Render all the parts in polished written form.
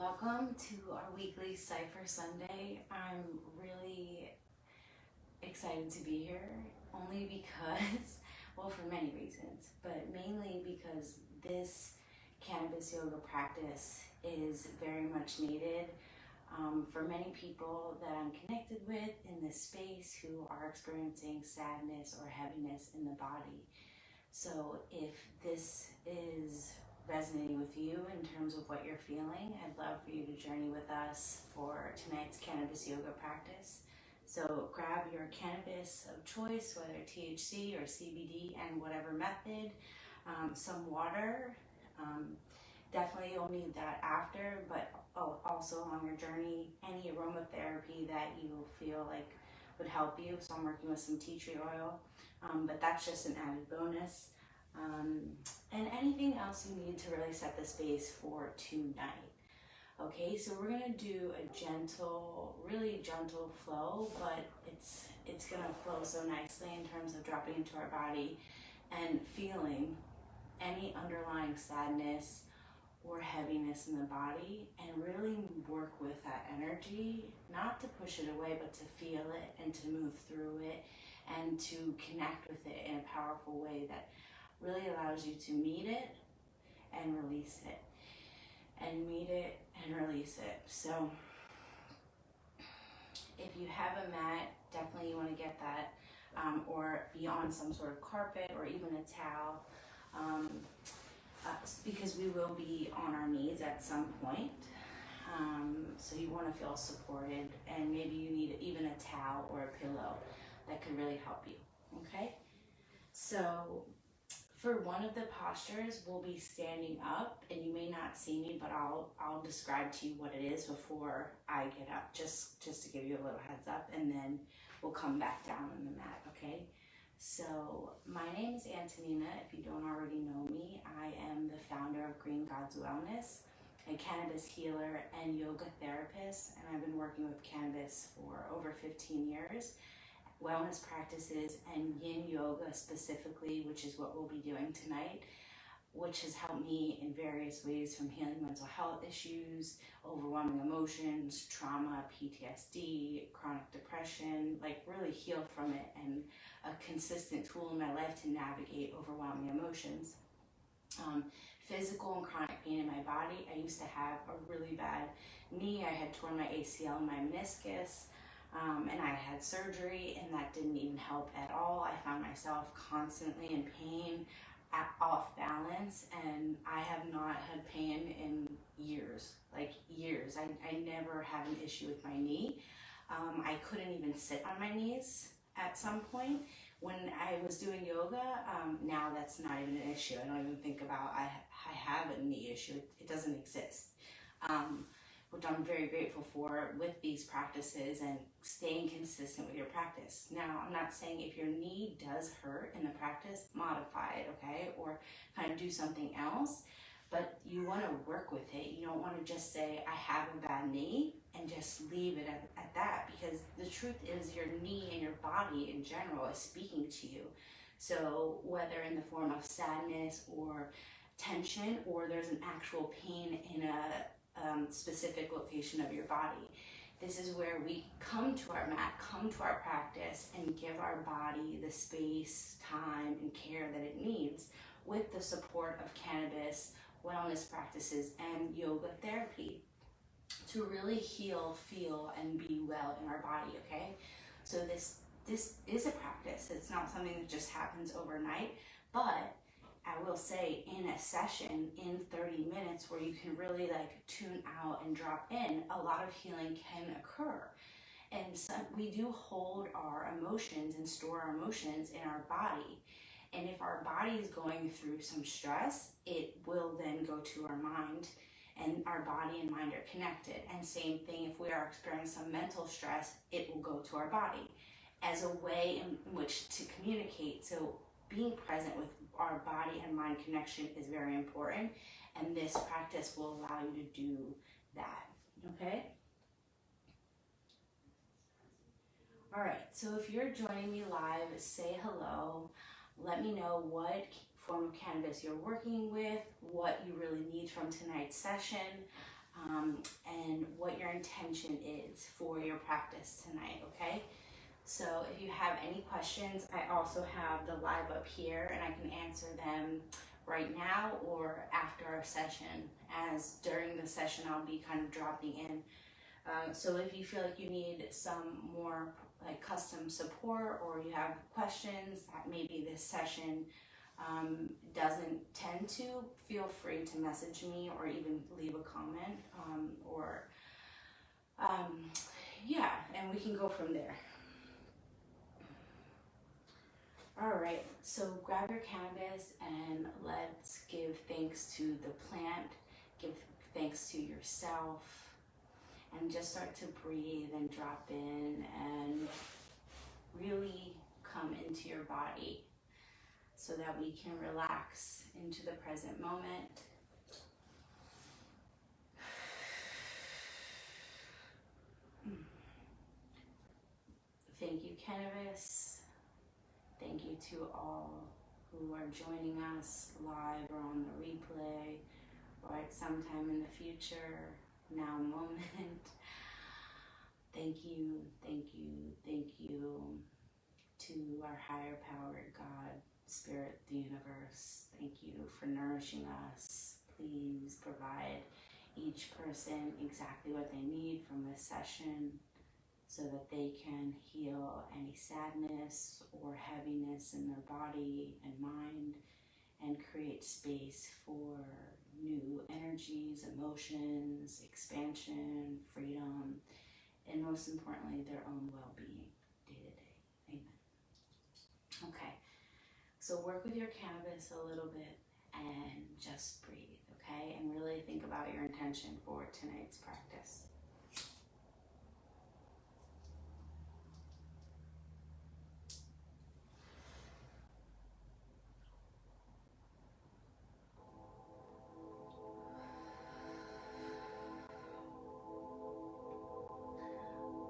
Welcome to our weekly CYPHER Sunday. I'm really excited to be here, only because, well, for many reasons, but mainly because this cannabis yoga practice is very much needed for many people that I'm connected with in this space who are experiencing sadness or heaviness in the body. So if this is resonating with you in terms of what you're feeling, I'd love for you to journey with us for tonight's cannabis yoga practice. So grab your cannabis of choice, whether THC or CBD and whatever method, some water. Definitely you'll need that after, but also on your journey, any aromatherapy that you feel like would help you. So I'm working with some tea tree oil, but that's just an added bonus. And anything else you need to really set the space for tonight. Okay, so we're gonna do a gentle, really gentle flow, but it's gonna flow so nicely in terms of dropping into our body and feeling any underlying sadness or heaviness in the body, and really work with that energy, not to push it away, but to feel it and to move through it and to connect with it in a powerful way that really allows you to meet it and release it, and meet it and release it. So if you have a mat, definitely you want to get that, or be on some sort of carpet or even a towel, because we will be on our knees at some point. So you want to feel supported, and maybe you need even a towel or a pillow that could really help you. Okay, so for one of the postures, we'll be standing up, and you may not see me, but I'll describe to you what it is before I get up, just to give you a little heads up, and then we'll come back down on the mat, okay? So my name is Antonina. If you don't already know me, I am the founder of Green Gods Wellness, a cannabis healer and yoga therapist, and I've been working with cannabis for over 15 years. Wellness practices and yin yoga specifically, which is what we'll be doing tonight, which has helped me in various ways, from healing mental health issues, overwhelming emotions, trauma, PTSD, chronic depression, like really heal from it, and a consistent tool in my life to navigate overwhelming emotions. Physical and chronic pain in my body. I used to have a really bad knee. I had torn my ACL and my meniscus. And I had surgery, and that didn't even help at all. I found myself constantly in pain, off balance, and I have not had pain in years, like years. I never had an issue with my knee. I couldn't even sit on my knees at some point. When I was doing yoga, now that's not even an issue. I don't even think about I have a knee issue. It doesn't exist. Which I'm very grateful for with these practices and staying consistent with your practice. Now, I'm not saying if your knee does hurt in the practice, modify it, okay? Or kind of do something else, but you want to work with it. You don't want to just say, I have a bad knee, and just leave it at that, because the truth is your knee and your body in general is speaking to you. So whether in the form of sadness or tension, or there's an actual pain in a specific location of your body. This is where we come to our mat, come to our practice, and give our body the space, time, and care that it needs, with the support of cannabis, wellness practices, and yoga therapy, to really heal, feel, and be well in our body, okay? So this is a practice. It's not something that just happens overnight, but I will say, in a session, in 30 minutes, where you can really like tune out and drop in, a lot of healing can occur. And so we do hold our emotions and store our emotions in our body. And if our body is going through some stress, it will then go to our mind, and our body and mind are connected. And same thing, if we are experiencing some mental stress, it will go to our body as a way in which to communicate. So being present with our body and mind connection is very important, and this practice will allow you to do that, okay? All right, so if you're joining me live, say hello. Let me know what form of cannabis you're working with, what you really need from tonight's session. and what your intention is for your practice tonight, okay? So if you have any questions, I also have the live up here, and I can answer them right now or after our session, as during the session I'll be kind of dropping in. So if you feel like you need some more like custom support, or you have questions that maybe this session doesn't tend to, feel free to message me or even leave a comment, yeah, and we can go from there. All right, so grab your cannabis and let's give thanks to the plant, give thanks to yourself, and just start to breathe and drop in and really come into your body so that we can relax into the present moment. Thank you, cannabis. Thank you to all who are joining us live or on the replay or at some time in the future, now moment. Thank you, thank you, thank you to our higher power, God, Spirit, the universe. Thank you for nourishing us. Please provide each person exactly what they need from this session, so that they can heal any sadness or heaviness in their body and mind, and create space for new energies, emotions, expansion, freedom, and most importantly, their own well-being day to day. Amen. Okay, so work with your cannabis a little bit and just breathe, okay? And really think about your intention for tonight's practice.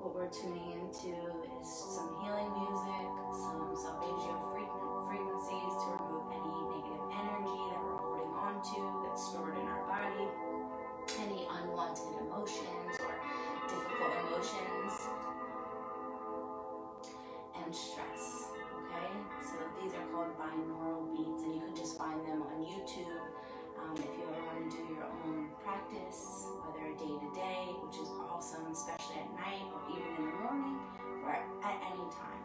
What we're tuning into is some healing music, some solfeggio frequencies to remove any negative energy that we're holding on to that's stored in our body, any unwanted emotions or difficult emotions, and stress, okay? So these are called binaural beats, and you can just find them on YouTube. If you ever want to do your own practice, whether day to day, which is awesome, especially at night or even in the morning, or at any time.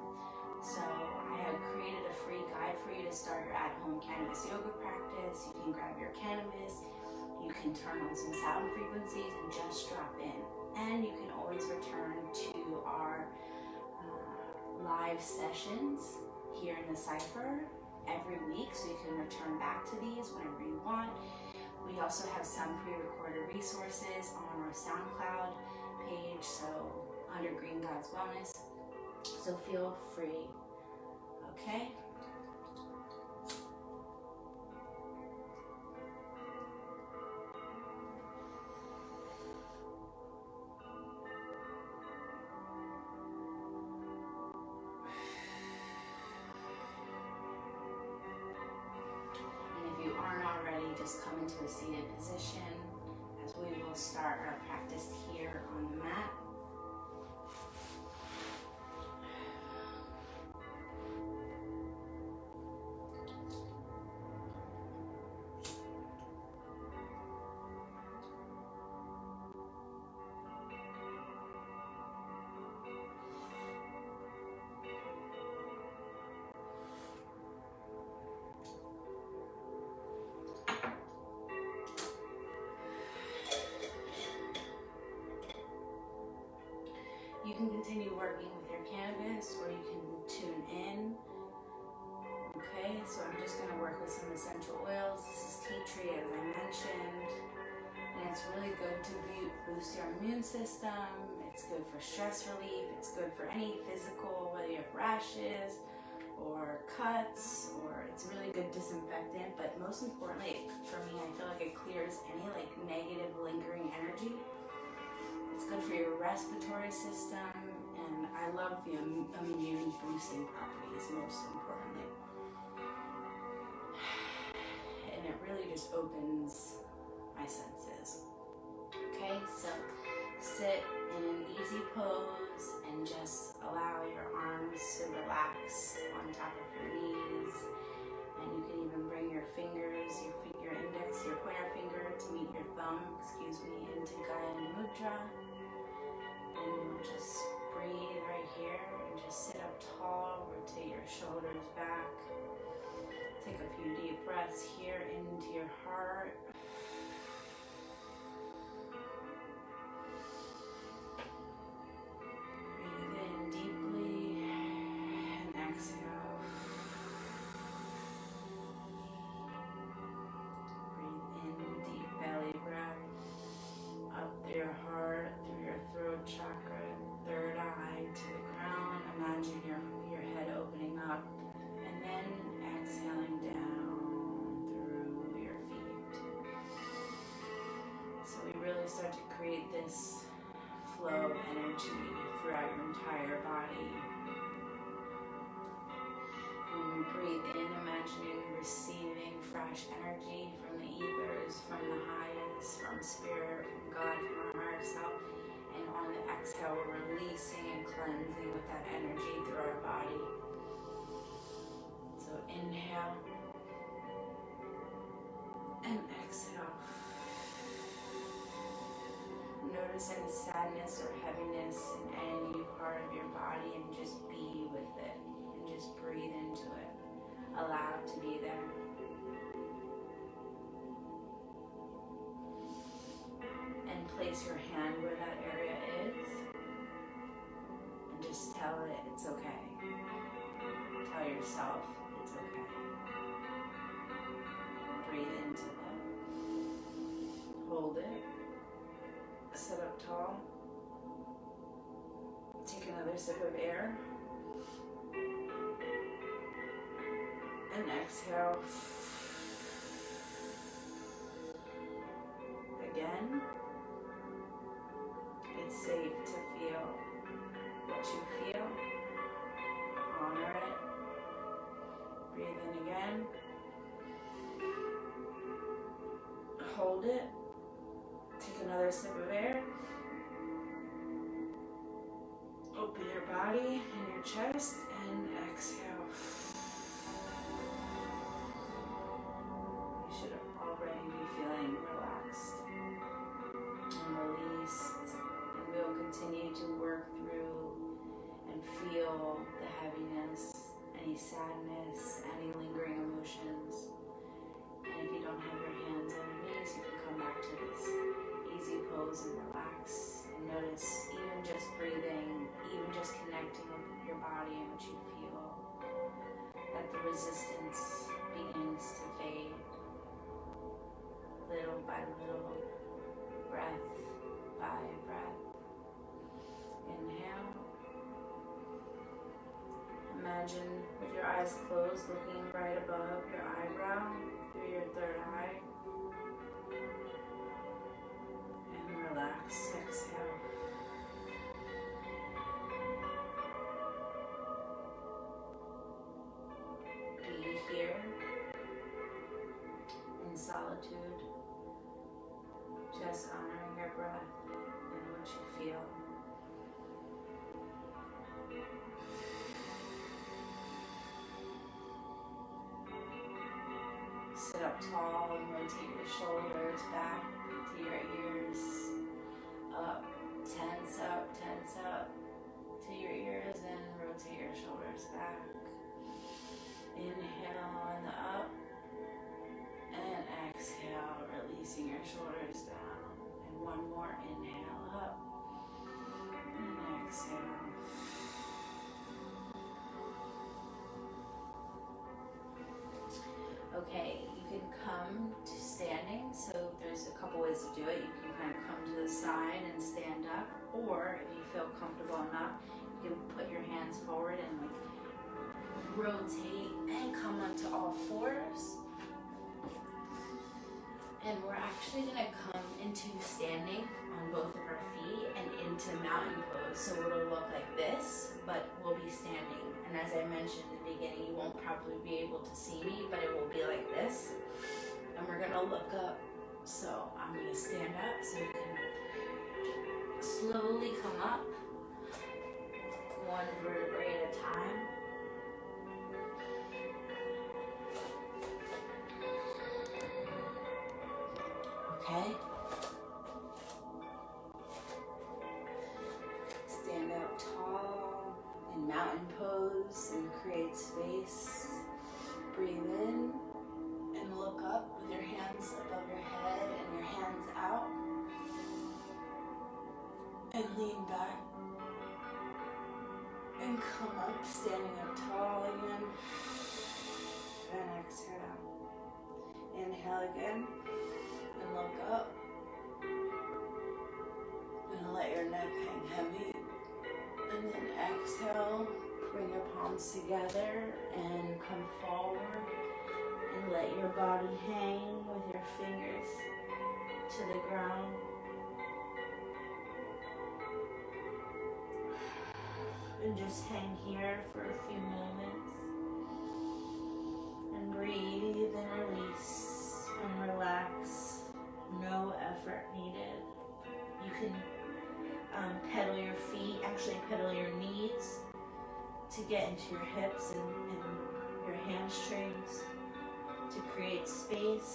So I have created a free guide for you to start your at-home cannabis yoga practice. You can grab your cannabis, you can turn on some sound frequencies and just drop in. And you can always return to our live sessions here in the Cypher every week, so you can return back to these whenever you want. We also have some pre-recorded resources on our SoundCloud page, so under Green God's Wellness, so feel free, okay? Just come into a seated position as we will start our practice here on the mat. You can continue working with your cannabis, or you can tune in. Okay, so I'm just going to work with some essential oils. This is tea tree, as I mentioned, and it's really good to boost your immune system. It's good for stress relief. It's good for any physical, whether you have rashes or cuts, or it's really good disinfectant. But most importantly, for me, I feel like it clears any like negative lingering energy. It's good for your respiratory system, and I love the immune boosting properties, most importantly. And it really just opens my senses. Okay. Okay, so sit in an easy pose and just allow your arms to relax on top of your knees. And you can even bring your fingers, your index, your pointer finger to meet your thumb, into Gaya Mudra. And you'll just breathe right here and just sit up tall, rotate your shoulders back. Take a few deep breaths here into your heart. Breathe in deeply and exhale. Breathe in deep belly breath up through your heart, through your throat chakra, third eye to the crown. Imagine your head opening up and then exhaling down through your feet. So we really start to create this flow of energy throughout your entire body. When we breathe in, imagining receiving fresh energy from the ethers, from the highest, from spirit, from God, from our higher self. And on the exhale, we're releasing and cleansing with that energy through our body. So inhale and exhale. Notice any sadness or heaviness in any part of your body and just be with it. And just breathe into it. Allow it to be there. And place your hand where that area is. And just tell it it's okay. Tell yourself it's okay. Breathe into it. Hold it. Sit up tall. Take another sip of air. And exhale. Again. It's safe to feel what you feel. Honor it. Breathe in again. Hold it. Take another sip of air. Open your body and your chest and exhale. You should already be feeling relaxed and released. And we'll continue to work through and feel the heaviness, any sadness, any lingering emotions. And if you don't have your hands on your knees, you can come back to this easy pose and relax. And notice even just breathing, even just connecting with your body and what you feel, that the resistance begins to fade little by little, breath by breath. Inhale. Imagine with your eyes closed, looking right above your eyebrow through your third eye. And relax. Exhale. Be here in solitude, just honoring your breath and what you feel. Sit up tall and rotate your shoulders back to your ears. Up, tense up to your ears and rotate your shoulders back. Inhale on the up and exhale, releasing your shoulders down. And one more inhale up and exhale. Okay, you can come to standing, so there's a couple ways to do it. You can kind of come to the side and stand up, or if you feel comfortable enough, you can put your hands forward and like rotate and come onto all fours. And we're actually gonna come into standing on both of our feet and into mountain pose. So it'll look like this, but we'll be standing. And as I mentioned in the beginning, you won't probably be able to see me, but it will be like this. And we're gonna look up. So I'm gonna stand up so you can slowly come up, one vertebrae at a time. Okay. Stand up tall in mountain pose and create space. Breathe in and look up with your hands above your head and your hands out. And lean back. And come up, standing up tall again. And exhale. Inhale again. And look up. And let your neck hang heavy. And then exhale. Bring your palms together and come forward. And let your body hang with your fingers to the ground. And just hang here for a few moments. And breathe and release and relax. No effort needed. You can pedal your feet, actually pedal your knees to get into your hips and your hamstrings to create space.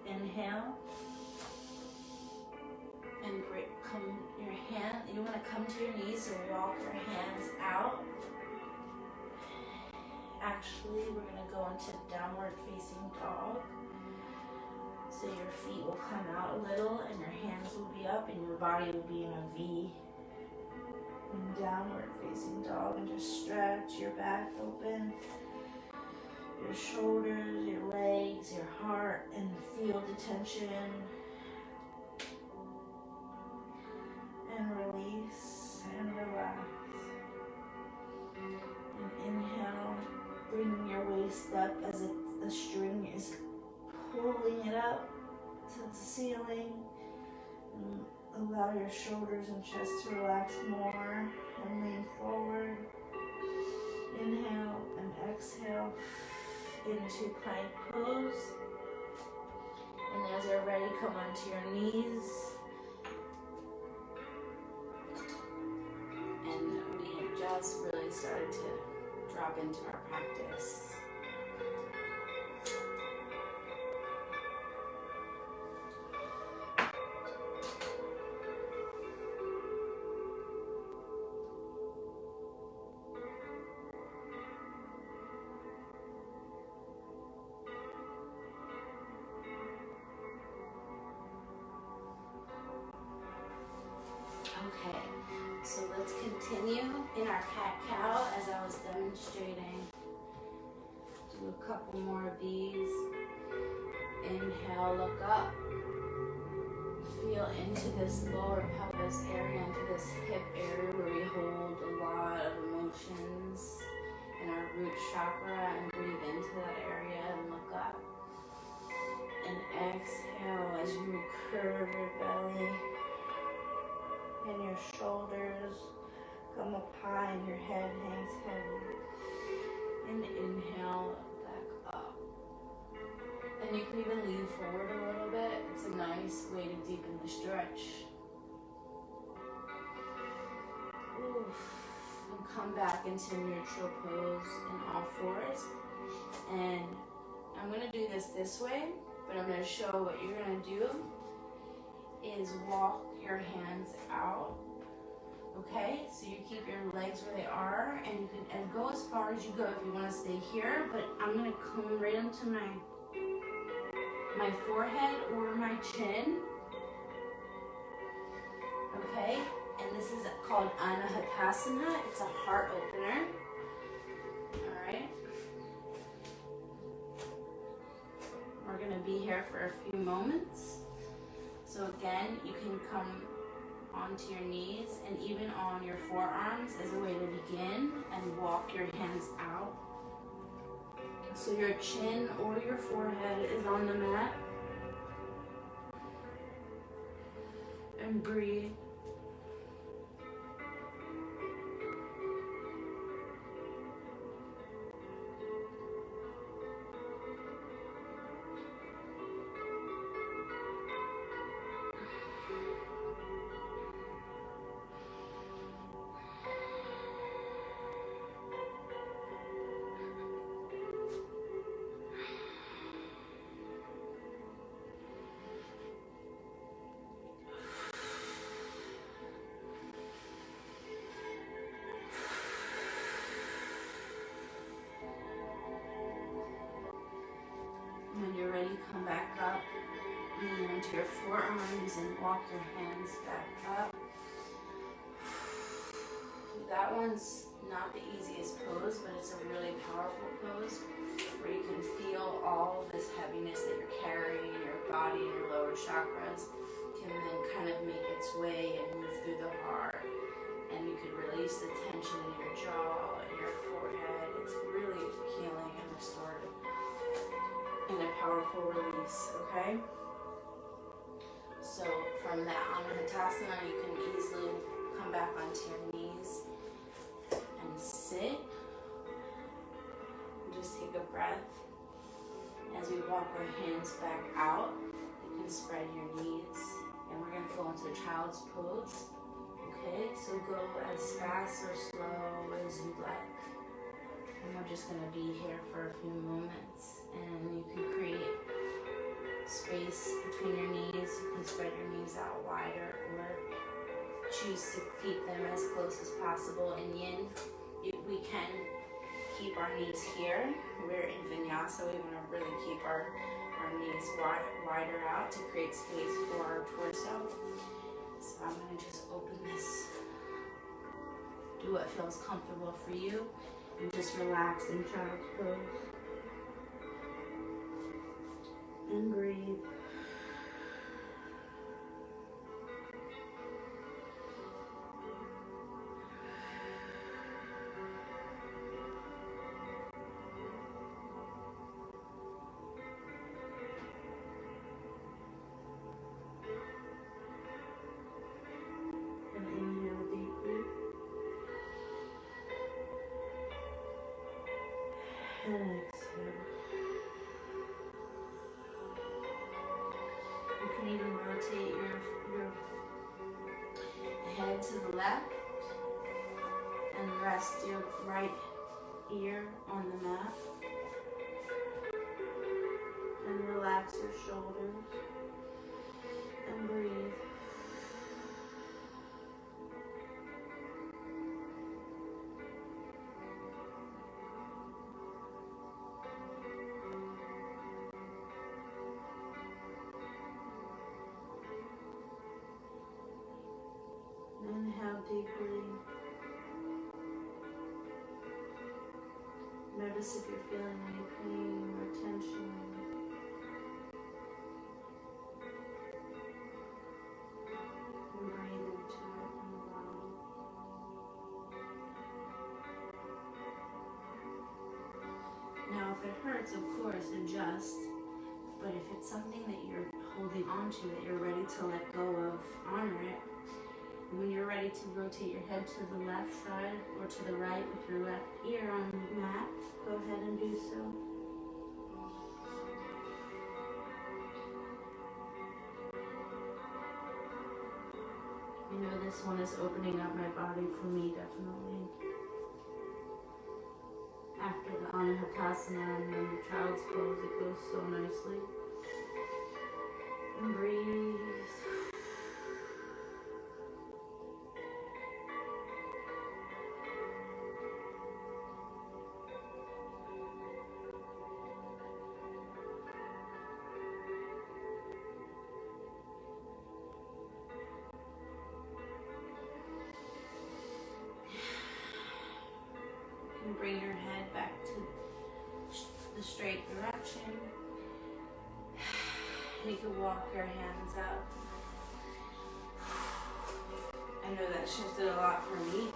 Inhale and you want to come to your knees, so walk your hands out. Actually, we're going to go into downward facing dog. So your feet will come out a little and your hands will be up and your body will be in a V. And downward facing dog, and just stretch your back open. Your shoulders, your legs, your heart, and feel the tension. And release and relax. And inhale, bringing your waist up as if the string is pulling it up to the ceiling. And allow your shoulders and chest to relax more and lean forward. Inhale and exhale into plank pose. And as you're ready, come onto your knees. And we have just really started to drop into our practice. Okay, so let's continue in our cat-cow as I was demonstrating. Do a couple more of these. Inhale, look up. Feel into this lower pelvis area, into this hip area where we hold a lot of emotions in our root chakra, and breathe into that area and look up. And exhale as you curve your belly. And your shoulders come up high and your head hangs heavy. And inhale back up. And you can even lean forward a little bit. It's a nice way to deepen the stretch. Oof. And come back into neutral pose in all fours. And I'm going to do this way, but I'm going to show what you're going to do is walk your hands out. Okay, so you keep your legs where they are, and you can go as far as you go if you want to stay here, but I'm going to come right into my forehead or my chin. Okay, and this is called Anahatasana. It's a heart opener. All right. We're going to be here for a few moments. So again, you can come onto your knees and even on your forearms as a way to begin, and walk your hands out. So your chin or your forehead is on the mat. And breathe. When you're ready, come back up into your forearms and walk your hands back up. That one's not the easiest pose, but it's a really powerful pose where you can feel all of this heaviness that you're carrying in your body and your lower chakras can then kind of make its way and move through the heart. And you can release the tension in your jaw and your forehead. It's really healing and restorative. And a powerful release, okay? So from that Anahatasana, you can easily come back onto your knees and sit. And just take a breath. As we walk our hands back out, you can spread your knees. And we're going to go into child's pose. Okay, so go as fast or slow as you'd like. And we're just going to be here for a few moments. And you can create space between your knees. You can spread your knees out wider or choose to keep them as close as possible. In yin, we can keep our knees here. We're in vinyasa. We want to really keep our knees wider out to create space for our torso. So I'm going to just open this. Do what feels comfortable for you. And just relax in child's pose. And breathe. And inhale deeply. And exhale. You can even rotate your head to the left and rest your right ear on the mat. And relax your shoulders. And breathe. Inhale deeply. Notice if you're feeling any pain or tension. And breathe into it and allow. Now, if it hurts, of course, adjust. But if it's something that you're holding on to, that you're ready to let go of, honor it. When you're ready to rotate your head to the left side or to the right with your left ear on the mat, go ahead and do so. You know, this one is opening up my body for me, definitely. After the Anahatasana and then the child's pose, it goes so nicely. And breathe. And bring your head back to the straight direction. You can walk your hands up. know that shifted a lot for me.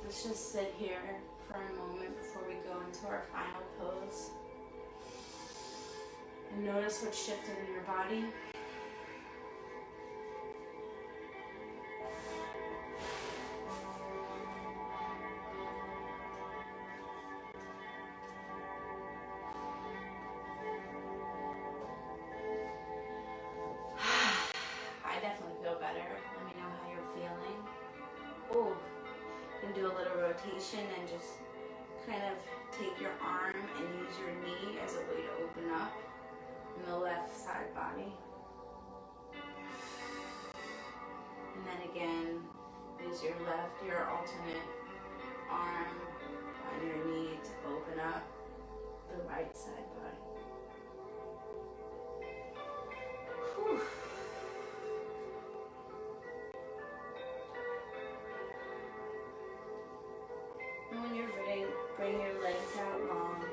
Let's just sit here for a moment before we go into our final pose. And notice what shifted in your body. I definitely feel better. Let me know how you're feeling. Oh, you can do a little rotation and just kind of take your arm and use your knee as a way to open up in the left side body. And then again, use your alternate arm on your knee to open up the right side body. Whew. And when you're ready, bring your legs out long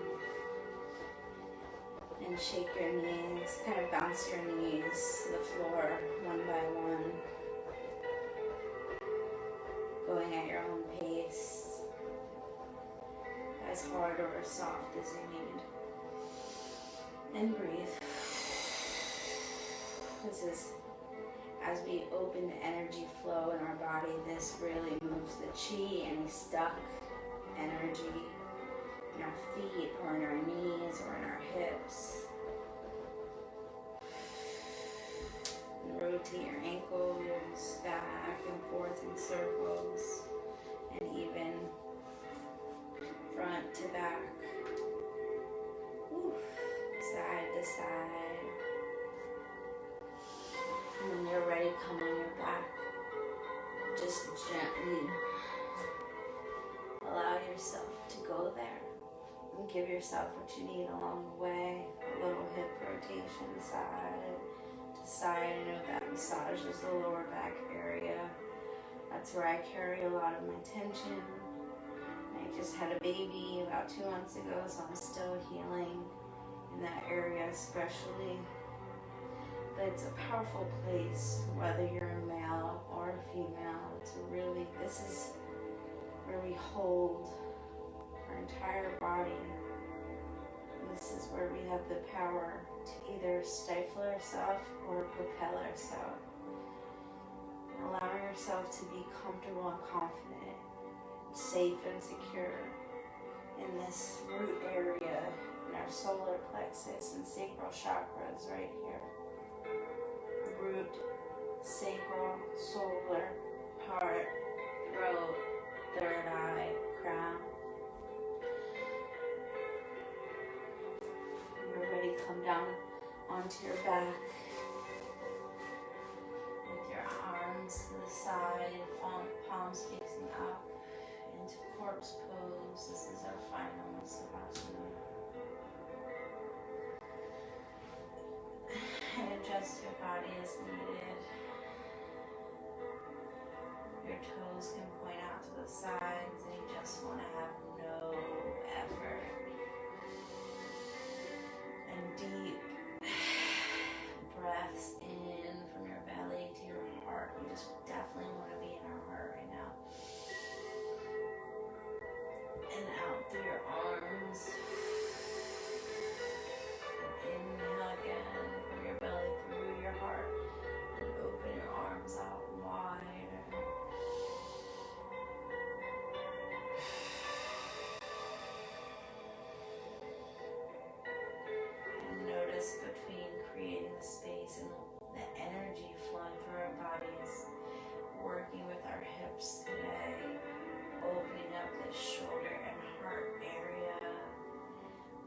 and shake your knees, kind of bounce your knees to the floor one by one, going at your own pace, as hard or as soft as you need. And breathe. This is, as we open the energy flow in our body, this really moves the chi, any stuck energy in our feet or in our knees or in our hips. And rotate your ankles back and forth in circles, and even front to back, side to side. And when you're ready, come on your back. Just gently allow yourself to go there and give yourself what you need along the way. A little hip rotation side to side. I know that massages the lower back area. That's where I carry a lot of my tension. I just had a baby about 2 months ago, so I'm still healing in that area especially. But it's a powerful place, whether you're a male or a female, to really, this is where we hold our entire body. This is where we have the power to either stifle ourselves or propel ourselves. Allowing yourself to be comfortable and confident, safe and secure in this root area, in our solar plexus and sacral chakras right here. Root, sacral, solar, heart, throat, third eye, crown. When you're ready, come down onto your back with your arms to the side, palms facing up into corpse pose. This is our final Savasana. And adjust your body as needed. Your toes can point out to the sides, and you just want to have no effort. And deep breaths in from your belly to your heart. You just definitely want to be in our heart right now. And out through your arms. Inhale again from your belly through your heart, and open your arms out wide. And notice between creating the space and the energy flowing through our bodies, working with our hips today, opening up the shoulder and heart area.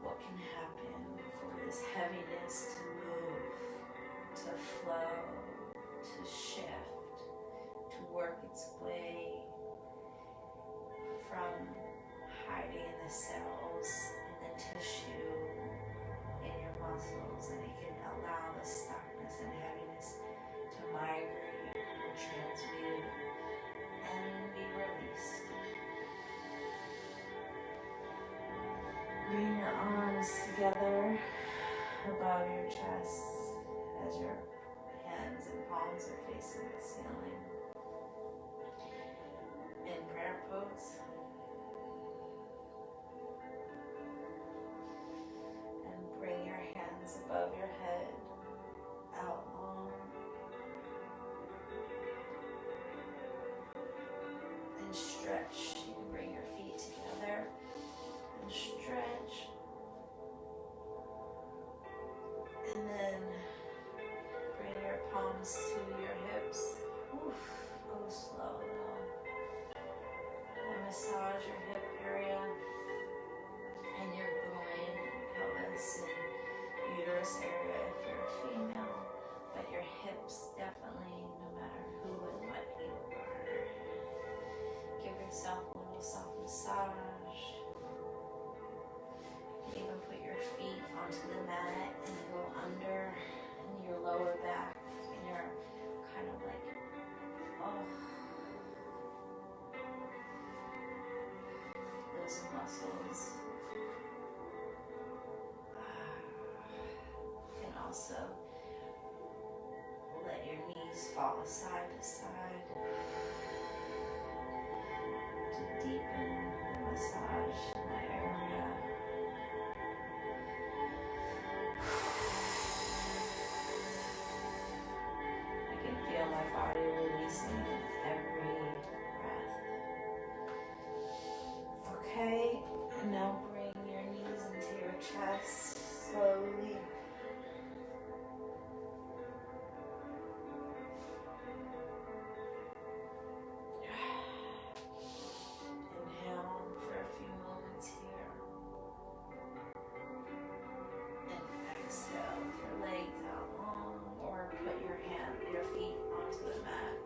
What can happen for this heaviness to move, to flow, to shift, to work its way from hiding in the cells, in the tissue, in your muscles, and it can allow the stuckness and heaviness to migrate and transmute and be released. Bring your arms together above your chest, as your hands and palms are facing the ceiling. In prayer pose. And bring your hands above your head, out long. And stretch. You can bring your feet together and stretch. And then bring your palms to your hips. Oof, go slow though. And massage your hip area and your groin, pelvis, and uterus area if you're a female. But your hips definitely, no matter who and what you are. Give yourself a little self massage. Even put your feet onto the mat and go under in your lower back and your kind of like, those muscles. And also let your knees fall side to side to deepen the massage in that area. I can feel my body releasing with every breath. Okay, and now bring your knees into your chest slowly. Inhale for a few moments here. And exhale with your legs out long, or put your feet onto the mat.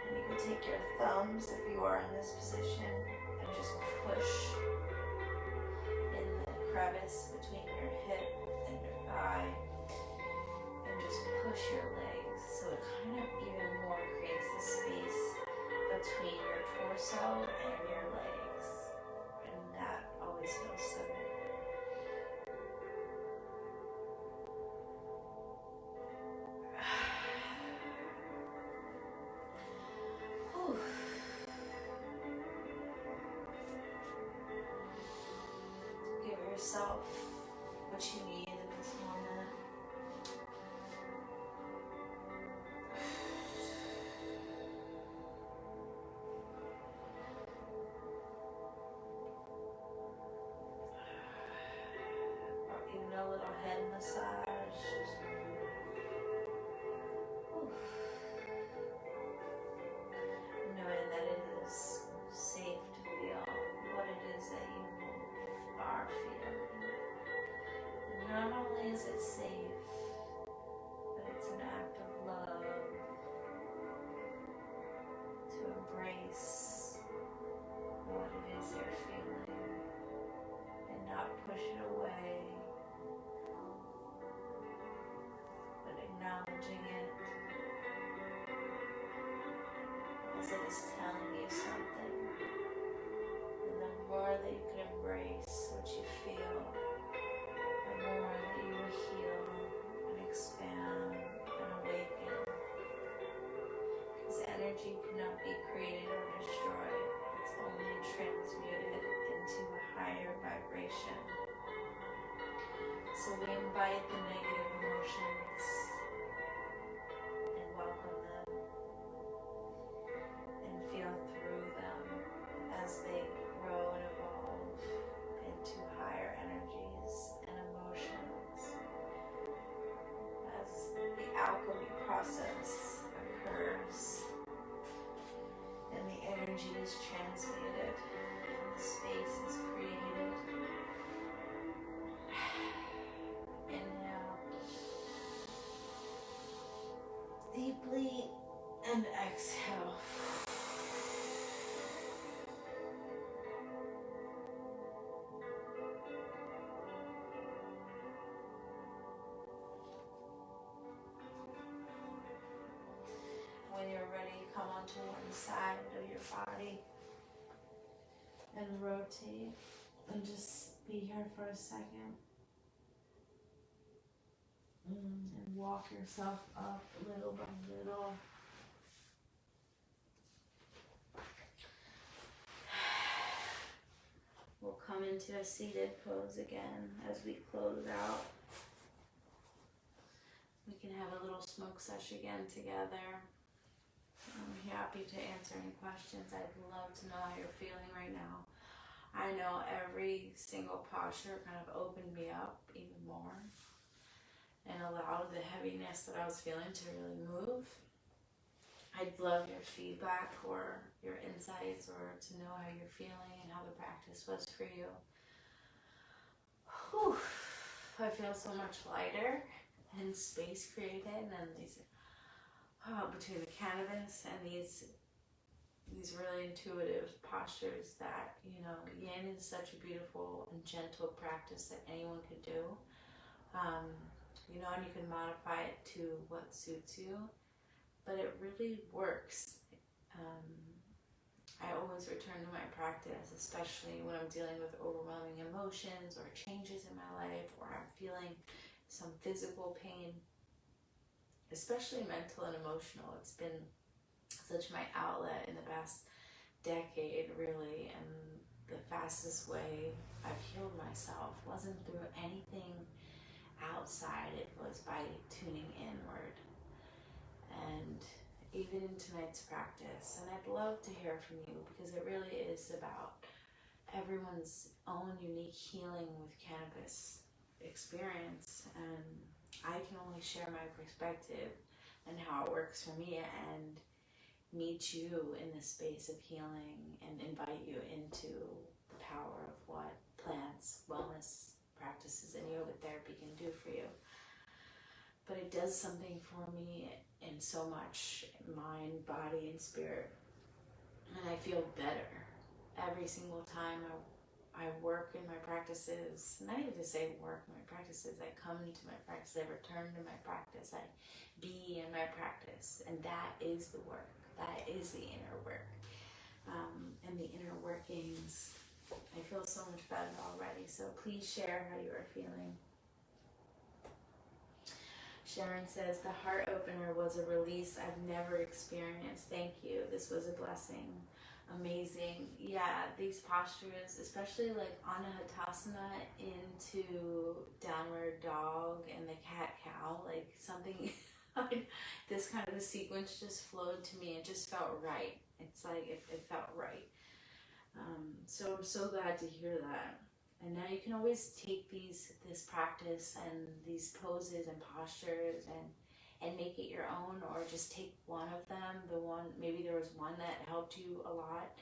And you can take your thumbs if you are in this position and just push in the crevice between your hip and your thigh and just push your legs so it kind of even more creates the space between your torso and your legs, and that always feels so good. Give yourself what you need in this moment. Or even a little head massage. Knowing that it is safe to feel what it is that you are feeling. And not only is it safe, but it's an act of love to embrace what it is you're feeling and not push it away, but acknowledging it as it is telling you something. And the more that you can embrace what you feel, the more that you will heal and expand and awaken. Because energy cannot be created or destroyed. It's only transmuted into a higher vibration. So we invite the negative emotions and welcome them and feel through them as they grow and evolve into higher energies and emotions. As the alchemy process occurs and the energy is transmuted and the space is created. Inhale deeply and exhale. When you're ready, come onto one side of your body and rotate and just be here for a second. walk yourself up little by little. We'll come into a seated pose again as we close out. We can have a little smoke sesh again together. I'm happy to answer any questions. I'd love to know how you're feeling right now. I know every single posture kind of opened me up even more and allowed the heaviness that I was feeling to really move. I'd love your feedback or your insights, or to know how you're feeling and how the practice was for you. Whew. I feel so much lighter and space created, and these between the cannabis and these really intuitive postures that, you know, yin is such a beautiful and gentle practice that anyone could do. You know, and you can modify it to what suits you, but it really works. I always return to my practice, especially when I'm dealing with overwhelming emotions or changes in my life, or I'm feeling some physical pain, especially mental and emotional. It's been such my outlet in the past decade, really, and the fastest way I've healed myself wasn't through anything outside, it was by tuning inward. And even in tonight's practice, and I'd love to hear from you, because it really is about everyone's own unique healing with cannabis experience, and I can only share my perspective and how it works for me, and meet you in the space of healing and invite you into the power of what plants, wellness practices, and yoga therapy can do for you. But it does something for me in so much mind, body, and spirit, and I feel better every single time I work in my practices. Not even to say work in my practices, I come to my practice, I return to my practice, I be in my practice, and that is the work. That is the inner work. And the inner workings, I feel so much better already. So please share how you are feeling. Sharon says, the heart opener was a release I've never experienced. Thank you. This was a blessing. Amazing. Yeah, these postures, especially like Anahatasana into downward dog and the cat-cow, like something, this kind of a sequence just flowed to me. It just felt right. It's like, it felt right. So I'm so glad to hear that. And now you can always take this practice and these poses and postures and make it your own, or just take one of them. Maybe there was one that helped you a lot,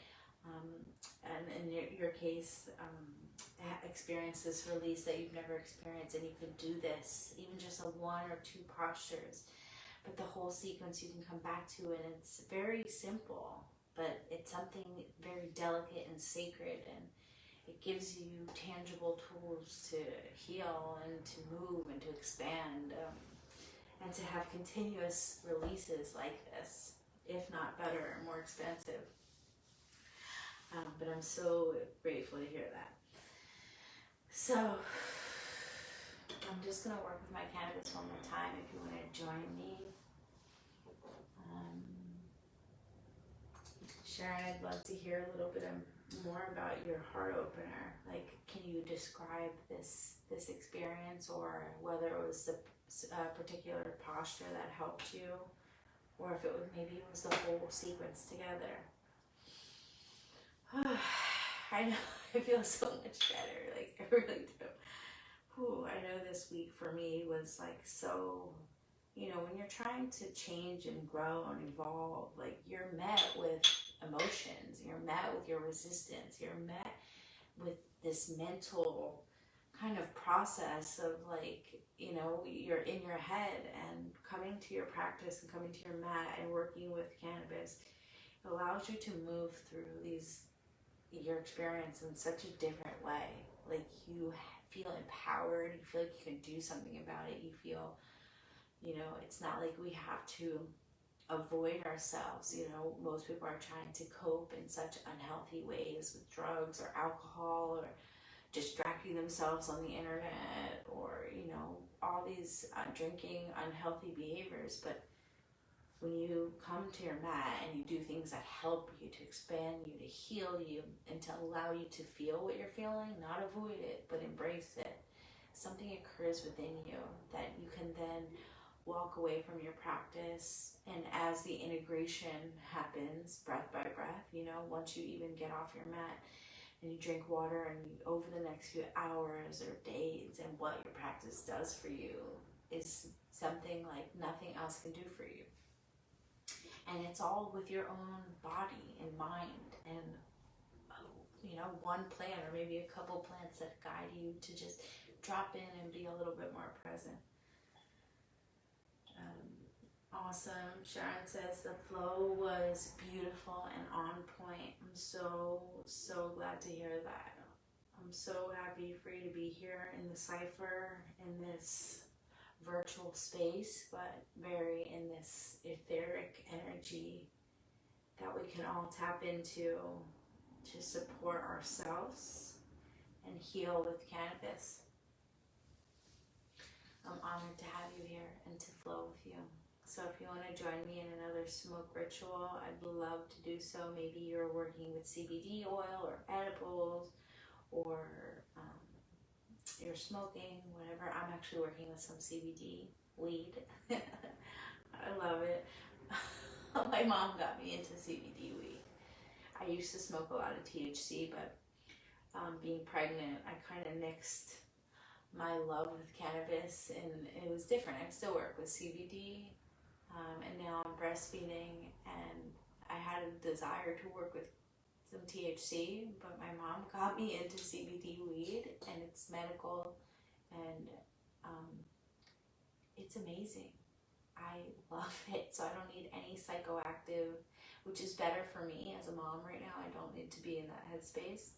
and in your case, experience this release that you've never experienced, and you could do this, even just a 1 or 2 postures, but the whole sequence you can come back to, and it's very simple, but it's something very delicate and sacred, and it gives you tangible tools to heal and to move and to expand, and to have continuous releases like this, if not better and more expansive. But I'm so grateful to hear that. So I'm just going to work with my cannabis one more time if you want to join me. Sharon, I'd love to hear a little bit more about your heart opener. Like, can you describe this experience, or whether it was a particular posture that helped you, or if maybe it was the whole sequence together? I know, I feel so much better, like I really do. I know this week for me was like so, when you're trying to change and grow and evolve, like you're met with emotions, you're met with your resistance, you're met with this mental kind of process of like, you're in your head, and coming to your practice and coming to your mat and working with cannabis allows you to move through your experience in such a different way. Like you feel empowered, you feel like you can do something about it, you feel, it's not like we have to avoid ourselves. Most people are trying to cope in such unhealthy ways with drugs or alcohol, or distracting themselves on the internet, or, all all these drinking unhealthy behaviors, but when you come to your mat and you do things that help you, to expand you, to heal you, and to allow you to feel what you're feeling, not avoid it, but embrace it, something occurs within you that you can then walk away from your practice. And as the integration happens, breath by breath, you know, once you even get off your mat and you drink water, and you, over the next few hours or days, and what your practice does for you is something like nothing else can do for you. And it's all with your own body and mind, and you know, one plant or maybe a couple plants that guide you to just drop in and be a little bit more present. Awesome. Sharon says the flow was beautiful and on point. I'm so glad to hear that. I'm so happy for you to be here in the CYPHER, in this virtual space, but very in this etheric energy that we can all tap into to support ourselves and heal with cannabis. I'm honored to have you here and to flow with you. So if you want to join me in another smoke ritual, I'd love to do so. Maybe you're working with CBD oil or edibles, or you're smoking, whatever. I'm actually working with some CBD weed. I love it. My mom got me into CBD weed. I used to smoke a lot of THC, but being pregnant, I kind of mixed my love with cannabis, and it was different. I still work with CBD, and now I'm breastfeeding, and I had a desire to work with some THC, but my mom got me into CBD weed, and it's medical, and it's amazing. I love it. So I don't need any psychoactive, which is better for me as a mom right now. I don't need to be in that headspace.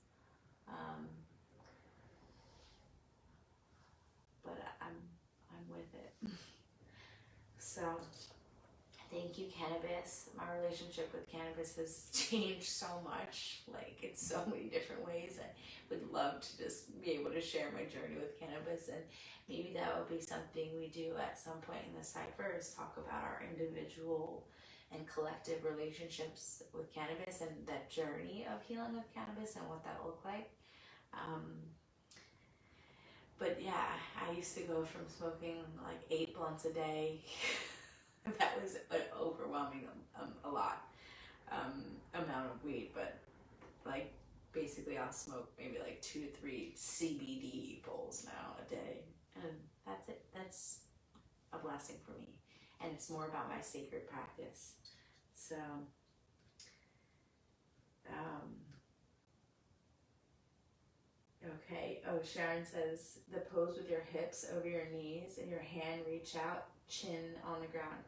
But I'm with it. So thank you, cannabis. My relationship with cannabis has changed so much. Like, it's so many different ways. I would love to just be able to share my journey with cannabis, and maybe that will be something we do at some point in the CYPHER, is talk about our individual and collective relationships with cannabis and that journey of healing with cannabis and what that looked like. But yeah, I used to go from smoking like 8 blunts a day. That was an overwhelming, a lot amount of weed, but like basically I'll smoke maybe like 2 to 3 CBD bowls now a day, and that's it. That's a blessing for me, and it's more about my sacred practice. So okay. Oh, Sharon says the pose with your hips over your knees and your hand reach out, chin on the ground.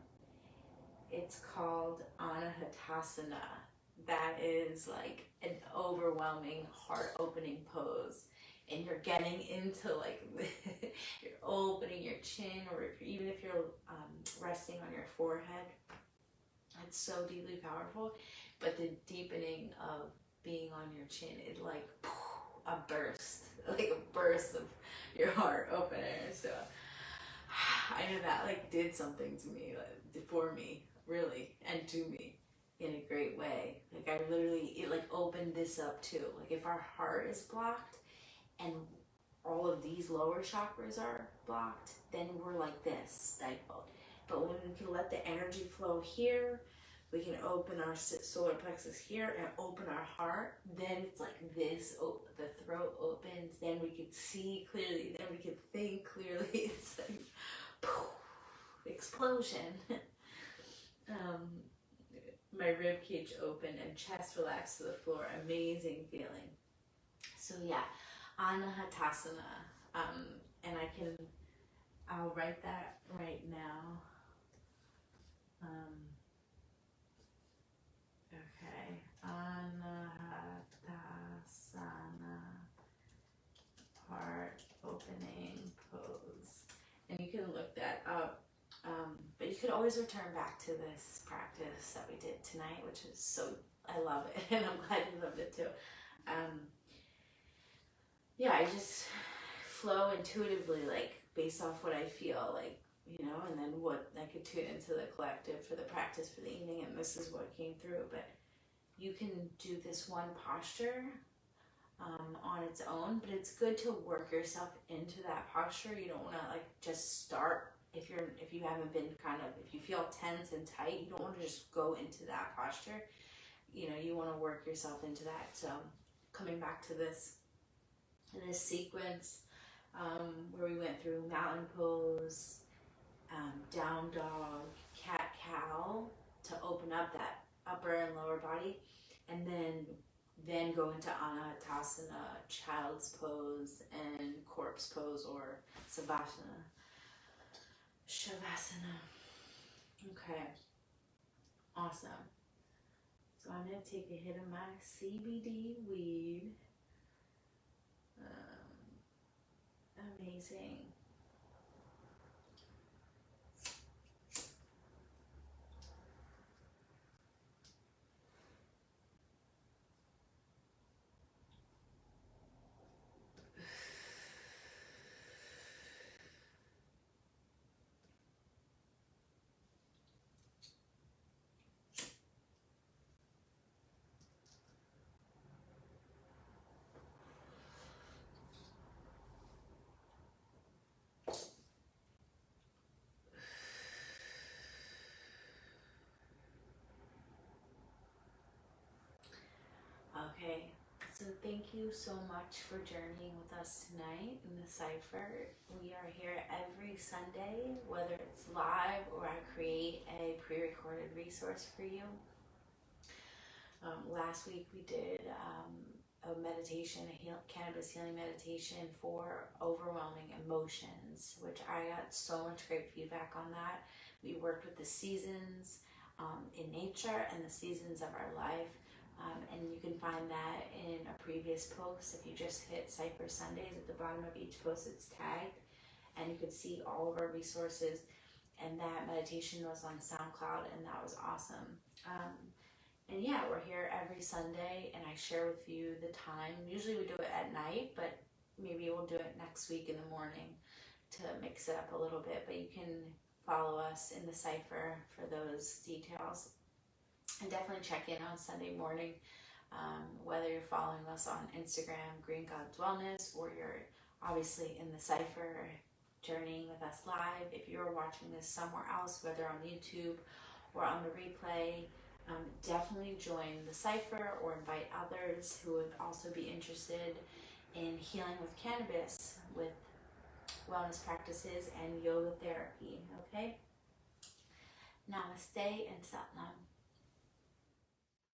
It's called Anahatasana. That is like an overwhelming, heart-opening pose. And you're getting into like, you're opening your chin, or even if you're resting on your forehead. It's so deeply powerful. But the deepening of being on your chin, it's like a burst of your heart opener. So I know that like did something to me, like, for me, really, and to me in a great way. Like I literally, it like opened this up too. Like if our heart is blocked and all of these lower chakras are blocked, then we're like this, stifled. But when we can let the energy flow here, we can open our solar plexus here and open our heart, then it's like this, the throat opens, then we can see clearly, then we can think clearly. It's like, poof, explosion. My rib cage open and chest relaxed to the floor. Amazing feeling. So yeah, Anahatasana. And I'll write that right now. Okay, Anahatasana, heart opening pose. And you can look that up. But you could always return back to this practice that we did tonight, which is so, I love it, and I'm glad you loved it too. Yeah, I just flow intuitively, like based off what I feel like, you know, and then what I could tune into the collective for the practice for the evening, and this is what came through. But you can do this one posture on its own, but it's good to work yourself into that posture. You don't want to like just start if you haven't been if you feel tense and tight, you don't want to just go into that posture. You know, you want to work yourself into that. So coming back to this sequence where we went through mountain pose, down dog, cat cow to open up that upper and lower body, and then go into Anatasana, child's pose, and corpse pose or Shavasana. Okay, awesome. So I'm going to take a hit of my CBD weed. Amazing. Okay, so thank you so much for journeying with us tonight in the Cypher. We are here every Sunday, whether it's live or I create a pre-recorded resource for you. Last week we did a meditation, cannabis healing meditation for overwhelming emotions, which I got so much great feedback on that. We worked with the seasons in nature and the seasons of our life. And you can find that in a previous post. If you just hit CYPHER Sundays, at the bottom of each post it's tagged, and you can see all of our resources. And that meditation was on SoundCloud, and that was awesome. And yeah, we're here every Sunday, and I share with you the time. Usually we do it at night, but maybe we'll do it next week in the morning to mix it up a little bit. But you can follow us in the Cypher for those details. And definitely check in on Sunday morning, whether you're following us on Instagram, Green God's Wellness, or you're obviously in the Cypher journeying with us live. If you're watching this somewhere else, whether on YouTube or on the replay, definitely join the Cypher or invite others who would also be interested in healing with cannabis, with wellness practices and yoga therapy, okay? Namaste and Satnam.